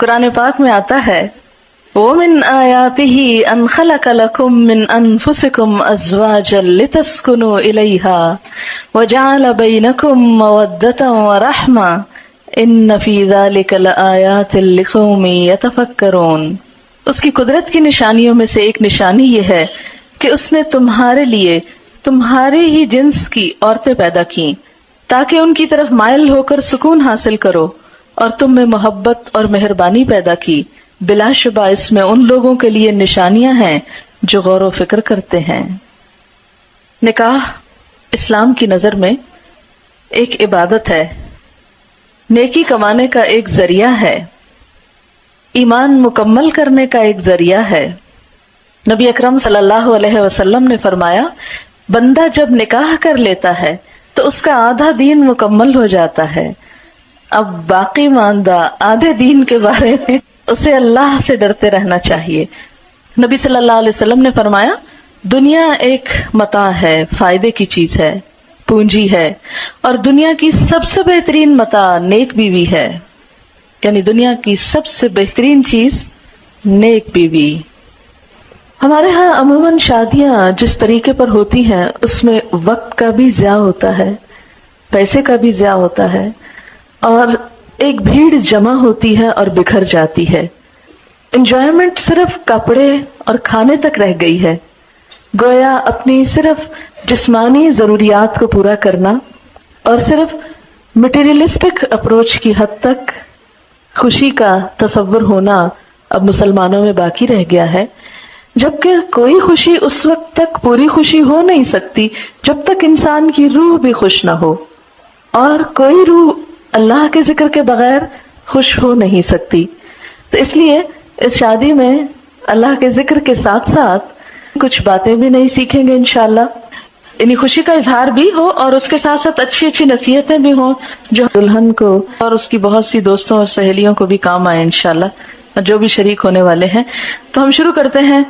قرآن پاک میں آتا ہے وَمِنْ آيَاتِهِ أَنْ خَلَقَ لَكُم مِّنْ أَنفُسِكُمْ أَزْوَاجًا لِتَسْكُنُوا إِلَيْهَا وَجَعَلَ بَيْنَكُم مَّوَدَّةً وَرَحْمَةً إِنَّ فِي ذَلِكَ لَآيَاتٍ لِقَوْمٍ يَتَفَكَّرُونَ۔ اس کی قدرت کی نشانیوں میں سے ایک نشانی یہ ہے کہ اس نے تمہارے لیے تمہارے ہی جنس کی عورتیں پیدا کی تاکہ ان کی طرف مائل ہو کر سکون حاصل کرو، اور تم میں محبت اور مہربانی پیدا کی۔ بلا شبہ اس میں ان لوگوں کے لیے نشانیاں ہیں جو غور و فکر کرتے ہیں۔ نکاح اسلام کی نظر میں ایک عبادت ہے، نیکی کمانے کا ایک ذریعہ ہے، ایمان مکمل کرنے کا ایک ذریعہ ہے۔ نبی اکرم صلی اللہ علیہ وسلم نے فرمایا بندہ جب نکاح کر لیتا ہے تو اس کا آدھا دین مکمل ہو جاتا ہے۔ اب باقی ماندہ آدھے دین کے بارے میں اسے اللہ سے ڈرتے رہنا چاہیے۔ نبی صلی اللہ علیہ وسلم نے فرمایا دنیا ایک متاع ہے، فائدے کی چیز ہے، پونجی ہے، اور دنیا کی سب سے بہترین متاع نیک بیوی ہے، یعنی دنیا کی سب سے بہترین چیز نیک بیوی۔ ہمارے ہاں عموماً شادیاں جس طریقے پر ہوتی ہیں اس میں وقت کا بھی ضیاع ہوتا ہے، پیسے کا بھی ضیاع ہوتا ہے، اور ایک بھیڑ جمع ہوتی ہے اور بکھر جاتی ہے۔ انجوائمنٹ صرف کپڑے اور کھانے تک رہ گئی ہے، گویا اپنی صرف جسمانی ضروریات کو پورا کرنا اور صرف مٹیریلسٹک اپروچ کی حد تک خوشی کا تصور ہونا اب مسلمانوں میں باقی رہ گیا ہے، جبکہ کوئی خوشی اس وقت تک پوری خوشی ہو نہیں سکتی جب تک انسان کی روح بھی خوش نہ ہو، اور کوئی روح اللہ کے ذکر کے بغیر خوش ہو نہیں سکتی۔ تو اس لیے اس شادی میں اللہ کے ذکر کے ساتھ ساتھ کچھ باتیں بھی نہیں سیکھیں گے انشاءاللہ، یعنی خوشی کا اظہار بھی ہو اور اس کے ساتھ ساتھ اچھی اچھی نصیحتیں بھی ہوں جو دلہن کو اور اس کی بہت سی دوستوں اور سہیلیوں کو بھی کام آئے انشاءاللہ، اور جو بھی شریک ہونے والے ہیں۔ تو ہم شروع کرتے ہیں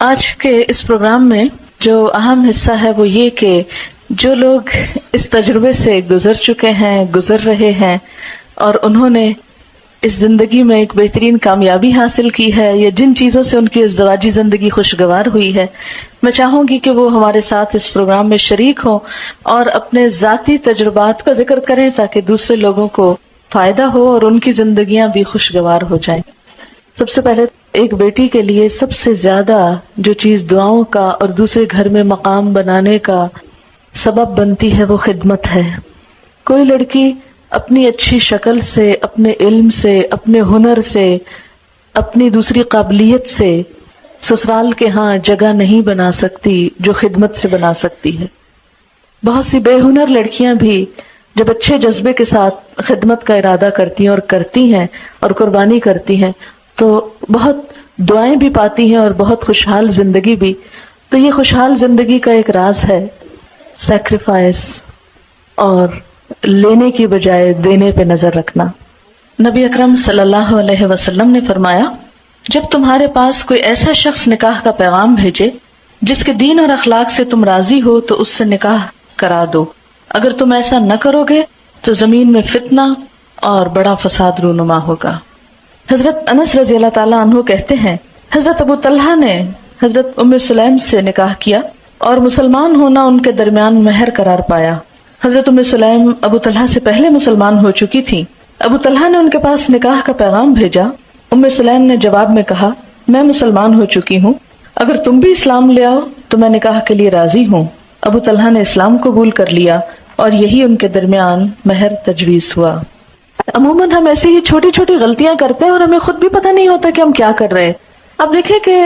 آج کے اس پروگرام میں۔ جو اہم حصہ ہے وہ یہ کہ جو لوگ اس تجربے سے گزر چکے ہیں، گزر رہے ہیں، اور انہوں نے اس زندگی میں ایک بہترین کامیابی حاصل کی ہے، یا جن چیزوں سے ان کی ازدواجی زندگی خوشگوار ہوئی ہے، میں چاہوں گی کہ وہ ہمارے ساتھ اس پروگرام میں شریک ہوں اور اپنے ذاتی تجربات کا ذکر کریں تاکہ دوسرے لوگوں کو فائدہ ہو اور ان کی زندگیاں بھی خوشگوار ہو جائیں۔ سب سے پہلے ایک بیٹی کے لیے سب سے زیادہ جو چیز دعاؤں کا اور دوسرے گھر میں مقام بنانے کا سبب بنتی ہے وہ خدمت ہے۔ کوئی لڑکی اپنی اچھی شکل سے، اپنے علم سے، اپنے ہنر سے، اپنی دوسری قابلیت سے سسرال کے ہاں جگہ نہیں بنا سکتی جو خدمت سے بنا سکتی ہے۔ بہت سی بے ہنر لڑکیاں بھی جب اچھے جذبے کے ساتھ خدمت کا ارادہ کرتی ہیں اور کرتی ہیں اور قربانی کرتی ہیں تو بہت دعائیں بھی پاتی ہیں اور بہت خوشحال زندگی بھی۔ تو یہ خوشحال زندگی کا ایک راز ہے سیکریفائس اور لینے کی بجائے دینے پہ نظر رکھنا۔ نبی اکرم صلی اللہ علیہ وسلم نے فرمایا جب تمہارے پاس کوئی ایسا شخص نکاح کا پیغام بھیجے جس کے دین اور اخلاق سے تم راضی ہو تو اس سے نکاح کرا دو، اگر تم ایسا نہ کرو گے تو زمین میں فتنہ اور بڑا فساد رونما ہوگا۔ حضرت انس رضی اللہ تعالیٰ عنہ کہتے ہیں حضرت ابو طلحہ نے حضرت ام سلیم سے نکاح کیا اور مسلمان ہونا ان کے درمیان مہر قرار پایا۔ حضرت ام سلیم ابو طلحہ سے پہلے مسلمان ہو چکی تھی۔ ابو طلحہ نے ان کے پاس نکاح کا پیغام بھیجا۔ ام سلیم نے جواب میں کہا میں مسلمان ہو چکی ہوں، اگر تم بھی اسلام لے آؤ تو میں نکاح کے لیے راضی ہوں۔ ابو طلحہ نے اسلام قبول کر لیا اور یہی ان کے درمیان مہر تجویز ہوا۔ عموماً ہم ایسی ہی چھوٹی چھوٹی غلطیاں کرتے ہیں اور ہمیں خود بھی پتہ نہیں ہوتا کہ ہم کیا کر رہے ہیں۔ اب دیکھیں کہ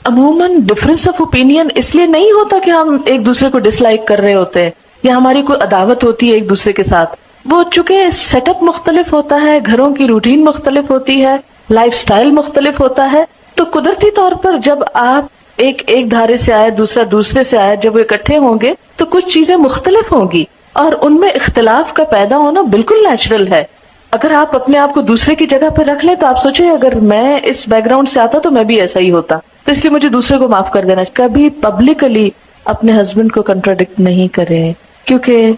عموماً ڈفرینس آف اوپینین اس لیے نہیں ہوتا کہ ہم ایک دوسرے کو ڈس لائک کر رہے ہوتے ہیں یا ہماری کوئی عداوت ہوتی ہے ایک دوسرے کے ساتھ، وہ چونکہ سیٹ اپ مختلف ہوتا ہے، گھروں کی روٹین مختلف ہوتی ہے، لائف سٹائل مختلف ہوتا ہے، تو قدرتی طور پر جب آپ ایک دھارے سے آئے دوسرا دوسرے سے آئے، جب وہ اکٹھے ہوں گے تو کچھ چیزیں مختلف ہوں گی اور ان میں اختلاف کا پیدا ہونا بالکل نیچرل ہے۔ اگر آپ اپنے آپ کو دوسرے کی جگہ پہ رکھ لیں تو آپ سوچیں اگر میں اس بیک گراؤنڈ سے آتا تو میں بھی ایسا ہی ہوتا، تو اس لیے مجھے دوسرے کو معاف کر دینا۔ کبھی پبلکلی اپنے ہسبینڈ کو کنٹراڈکٹ نہیں کریں، کیونکہ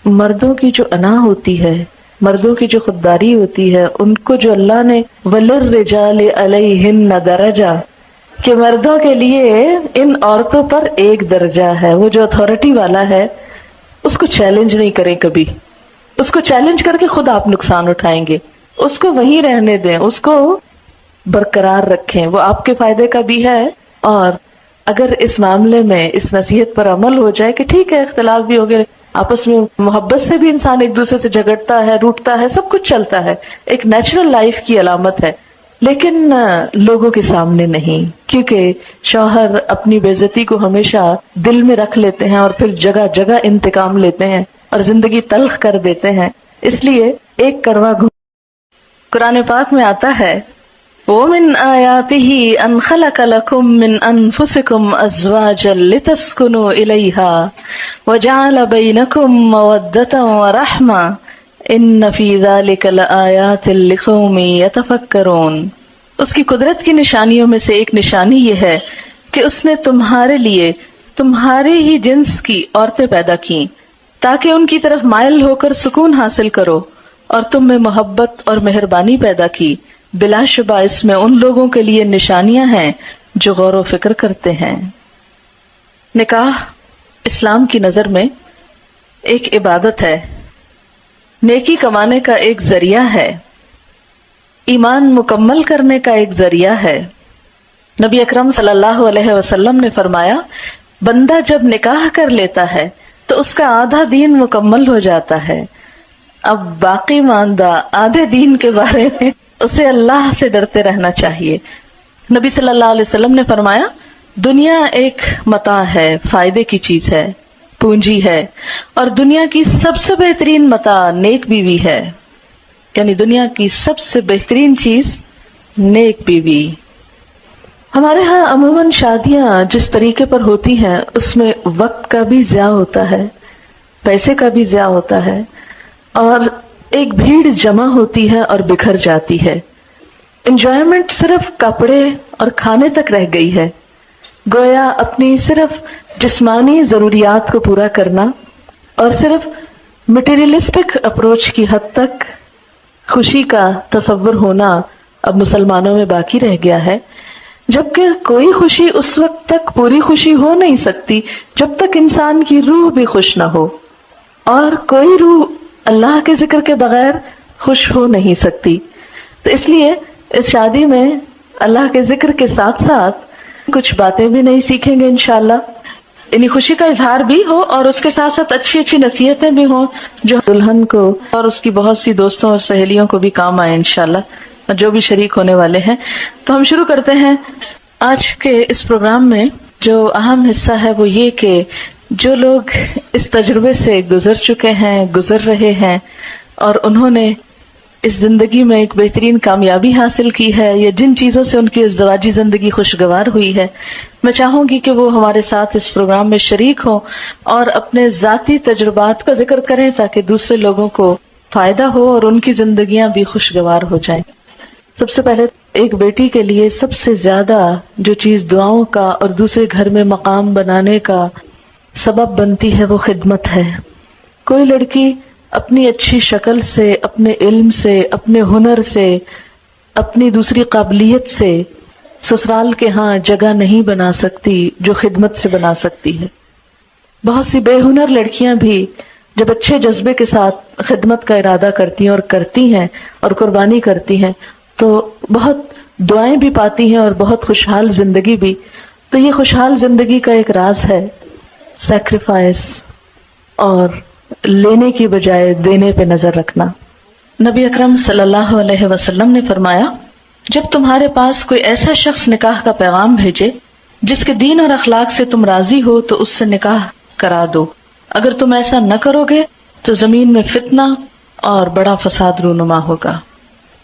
مردوں کی جو انا ہوتی ہے مردوں کی جو خودداری ہوتی ہے ان کو جو اللہ نے وَلِلرِّجَالِ عَلَيْهِنَّ درجہ کہ مردوں کے لیے ان عورتوں پر ایک درجہ ہے، وہ جو اتھارٹی والا ہے اس کو چیلنج نہیں کریں کبھی، اس کو چیلنج کر کے خود آپ نقصان اٹھائیں گے، اس کو وہیں رہنے دیں، اس کو برقرار رکھیں، وہ آپ کے فائدے کا بھی ہے۔ اور اگر اس معاملے میں اس نصیحت پر عمل ہو جائے کہ ٹھیک ہے اختلاف بھی ہو گئے، آپس میں محبت سے بھی انسان ایک دوسرے سے جھگڑتا ہے، روٹتا ہے، سب کچھ چلتا ہے، ایک نیچرل لائف کی علامت ہے، لیکن لوگوں کے سامنے نہیں، کیونکہ شوہر اپنی بے عزتی کو ہمیشہ دل میں رکھ لیتے ہیں اور پھر جگہ جگہ انتقام لیتے ہیں اور زندگی تلخ کر دیتے ہیں۔ اس لیے ایک کروا قرآن پاک میں آتا ہے وَمِنْ آيَاتِهِ أَنْ خَلَقَ لَكُم مِّنْ أَنفُسِكُمْ أَزْوَاجًا لِتَسْكُنُوا إِلَيْهَا وَجَعَلَ بَيْنَكُم مَّوَدَّةً وَرَحْمَةً إِنَّ فِي ذَلِكَ لَآيَاتٍ لِقَوْمٍ يَتَفَكَّرُونَ۔ اس کی قدرت کی نشانیوں میں سے ایک نشانی یہ ہے کہ اس نے تمہارے لیے تمہارے ہی جنس کی عورتیں پیدا کی تاکہ ان کی طرف مائل ہو کر سکون حاصل کرو، اور تم میں محبت اور مہربانی پیدا کی، بلا شبہ اس میں ان لوگوں کے لیے نشانیاں ہیں جو غور و فکر کرتے ہیں۔ نکاح اسلام کی نظر میں ایک عبادت ہے، نیکی کمانے کا ایک ذریعہ ہے، ایمان مکمل کرنے کا ایک ذریعہ ہے۔ نبی اکرم صلی اللہ علیہ وسلم نے فرمایا بندہ جب نکاح کر لیتا ہے تو اس کا آدھا دین مکمل ہو جاتا ہے، اب باقی ماندہ آدھے دین کے بارے میں اسے اللہ سے ڈرتے رہنا چاہیے۔ نبی صلی اللہ علیہ وسلم نے فرمایا دنیا ایک متاع ہے، فائدے کی چیز ہے، پونجی ہے، اور دنیا کی سب سے بہترین متاع نیک بیوی ہے، یعنی دنیا کی سب سے بہترین چیز نیک بیوی۔ ہمارے ہاں عموماً شادیاں جس طریقے پر ہوتی ہیں اس میں وقت کا بھی ضیاع ہوتا ہے، پیسے کا بھی ضیاع ہوتا ہے، اور ایک بھیڑ جمع ہوتی ہے اور بکھر جاتی ہے۔ انجوائمنٹ صرف کپڑے اور کھانے تک رہ گئی ہے، گویا اپنی صرف جسمانی ضروریات کو پورا کرنا اور صرف مٹیریلسٹک اپروچ کی حد تک خوشی کا تصور ہونا اب مسلمانوں میں باقی رہ گیا ہے، جبکہ کوئی خوشی اس وقت تک پوری خوشی ہو نہیں سکتی جب تک انسان کی روح بھی خوش نہ ہو، اور کوئی روح اللہ کے ذکر کے بغیر خوش ہو نہیں سکتی۔ تو اس لیے اس شادی میں اللہ کے ذکر کے ساتھ ساتھ کچھ باتیں بھی نہیں سیکھیں گے انشاءاللہ، یعنی خوشی کا اظہار بھی ہو اور اس کے ساتھ ساتھ اچھی اچھی نصیحتیں بھی ہوں جو دلہن کو اور اس کی بہت سی دوستوں اور سہیلیوں کو بھی کام آئے انشاءاللہ، جو بھی شریک ہونے والے ہیں۔ تو ہم شروع کرتے ہیں آج کے اس پروگرام میں۔ جو اہم حصہ ہے وہ یہ کہ جو لوگ اس تجربے سے گزر چکے ہیں، گزر رہے ہیں، اور انہوں نے اس زندگی میں ایک بہترین کامیابی حاصل کی ہے، یا جن چیزوں سے ان کی ازدواجی زندگی خوشگوار ہوئی ہے، میں چاہوں گی کہ وہ ہمارے ساتھ اس پروگرام میں شریک ہوں اور اپنے ذاتی تجربات کا ذکر کریں تاکہ دوسرے لوگوں کو فائدہ ہو اور ان کی زندگیاں بھی خوشگوار ہو جائیں۔ سب سے پہلے ایک بیٹی کے لیے سب سے زیادہ جو چیز دعاؤں کا اور دوسرے گھر میں مقام بنانے کا سبب بنتی ہے وہ خدمت ہے۔ کوئی لڑکی اپنی اچھی شکل سے، اپنے علم سے، اپنے ہنر سے، اپنی دوسری قابلیت سے سسرال کے ہاں جگہ نہیں بنا سکتی جو خدمت سے بنا سکتی ہے۔ بہت سی بے ہنر لڑکیاں بھی جب اچھے جذبے کے ساتھ خدمت کا ارادہ کرتی ہیں اور کرتی ہیں اور قربانی کرتی ہیں تو بہت دعائیں بھی پاتی ہیں اور بہت خوشحال زندگی بھی۔ تو یہ خوشحال زندگی کا ایک راز ہے سیکریفائس اور لینے کی بجائے دینے پہ نظر رکھنا۔ نبی اکرم صلی اللہ علیہ وسلم نے فرمایا جب تمہارے پاس کوئی ایسا شخص نکاح کا پیغام بھیجے جس کے دین اور اخلاق سے تم راضی ہو تو اس سے نکاح کرا دو، اگر تم ایسا نہ کرو گے تو زمین میں فتنہ اور بڑا فساد رونما ہوگا۔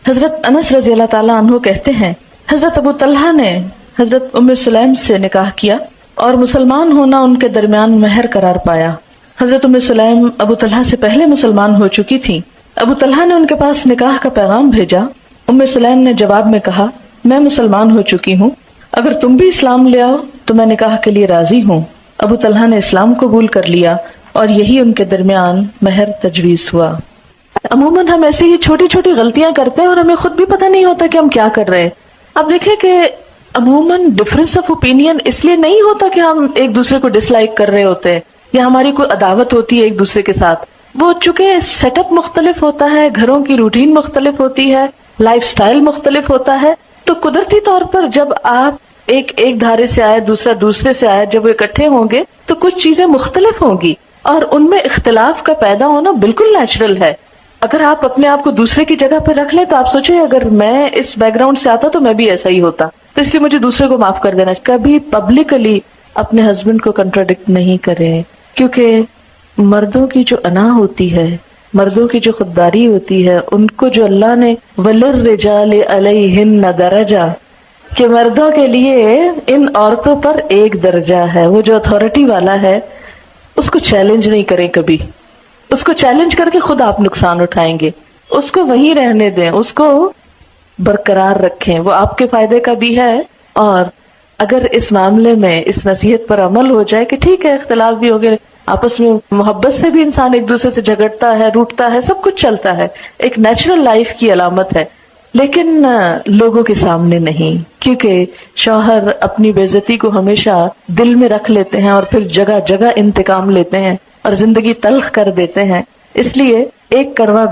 حضرت انس رضی اللہ تعالیٰ عنہ کہتے ہیں حضرت ابو طلحہ نے حضرت ام سلیم سے نکاح کیا اور مسلمان ہونا ان کے درمیان مہر قرار پایا۔ حضرت ام سلیم ابو طلحہ سے پہلے مسلمان ہو چکی تھی۔ ابو طلحہ نے ان کے پاس نکاح کا پیغام بھیجا۔ ام سلیم نے جواب میں کہا میں مسلمان ہو چکی ہوں، اگر تم بھی اسلام لے آؤ تو میں نکاح کے لیے راضی ہوں۔ ابو طلحہ نے اسلام قبول کر لیا اور یہی ان کے درمیان مہر تجویز ہوا۔ عموماً ہم ایسی ہی چھوٹی چھوٹی غلطیاں کرتے ہیں اور ہمیں خود بھی پتہ نہیں ہوتا کہ ہم کیا کر رہے ہیں. اب دیکھیں کہ عموماً ڈفرینس آف اوپینین اس لیے نہیں ہوتا کہ ہم ایک دوسرے کو ڈس لائک کر رہے ہوتے ہیں یا ہماری کوئی عداوت ہوتی ہے ایک دوسرے کے ساتھ. وہ چونکہ سیٹ اپ مختلف ہوتا ہے، گھروں کی روٹین مختلف ہوتی ہے، لائف سٹائل مختلف ہوتا ہے، تو قدرتی طور پر جب آپ ایک دھارے سے آئے، دوسرا دوسرے سے آئے، جب وہ اکٹھے ہوں گے تو کچھ چیزیں مختلف ہوں گی اور ان میں اختلاف کا پیدا ہونا بالکل نیچرل ہے. اگر آپ اپنے آپ کو دوسرے کی جگہ پہ رکھ لیں تو آپ سوچیں اگر میں اس بیک گراؤنڈ سے آتا تو میں بھی ایسا ہی ہوتا، تو اس لیے مجھے دوسرے کو معاف کر دینا. کبھی پبلکلی اپنے ہسبینڈ کو کنٹراڈکٹ نہیں کریں، کیونکہ مردوں کی جو انا ہوتی ہے، مردوں کی جو خودداری ہوتی ہے، ان کو جو اللہ نے وَلِلرِّجَالِ عَلَيْهِنَّ دَرَجَةٌ، کہ مردوں کے لیے ان عورتوں پر ایک درجہ ہے. وہ جو اتھارٹی والا ہے اس کو چیلنج نہیں کریں کبھی. اس کو چیلنج کر کے خود آپ نقصان اٹھائیں گے. اس کو وہیں رہنے دیں، اس کو برقرار رکھیں، وہ آپ کے فائدے کا بھی ہے. اور اگر اس معاملے میں اس نصیحت پر عمل ہو جائے کہ ٹھیک ہے اختلاف بھی ہو گئے، آپس میں محبت سے بھی انسان ایک دوسرے سے جھگڑتا ہے، روٹتا ہے، سب کچھ چلتا ہے، ایک نیچرل لائف کی علامت ہے، لیکن لوگوں کے سامنے نہیں. کیونکہ شوہر اپنی بے عزتی کو ہمیشہ دل میں رکھ لیتے ہیں اور پھر جگہ جگہ انتقام لیتے ہیں اور زندگی تلخ کر دیتے ہیں. اس لیے ایک کڑوا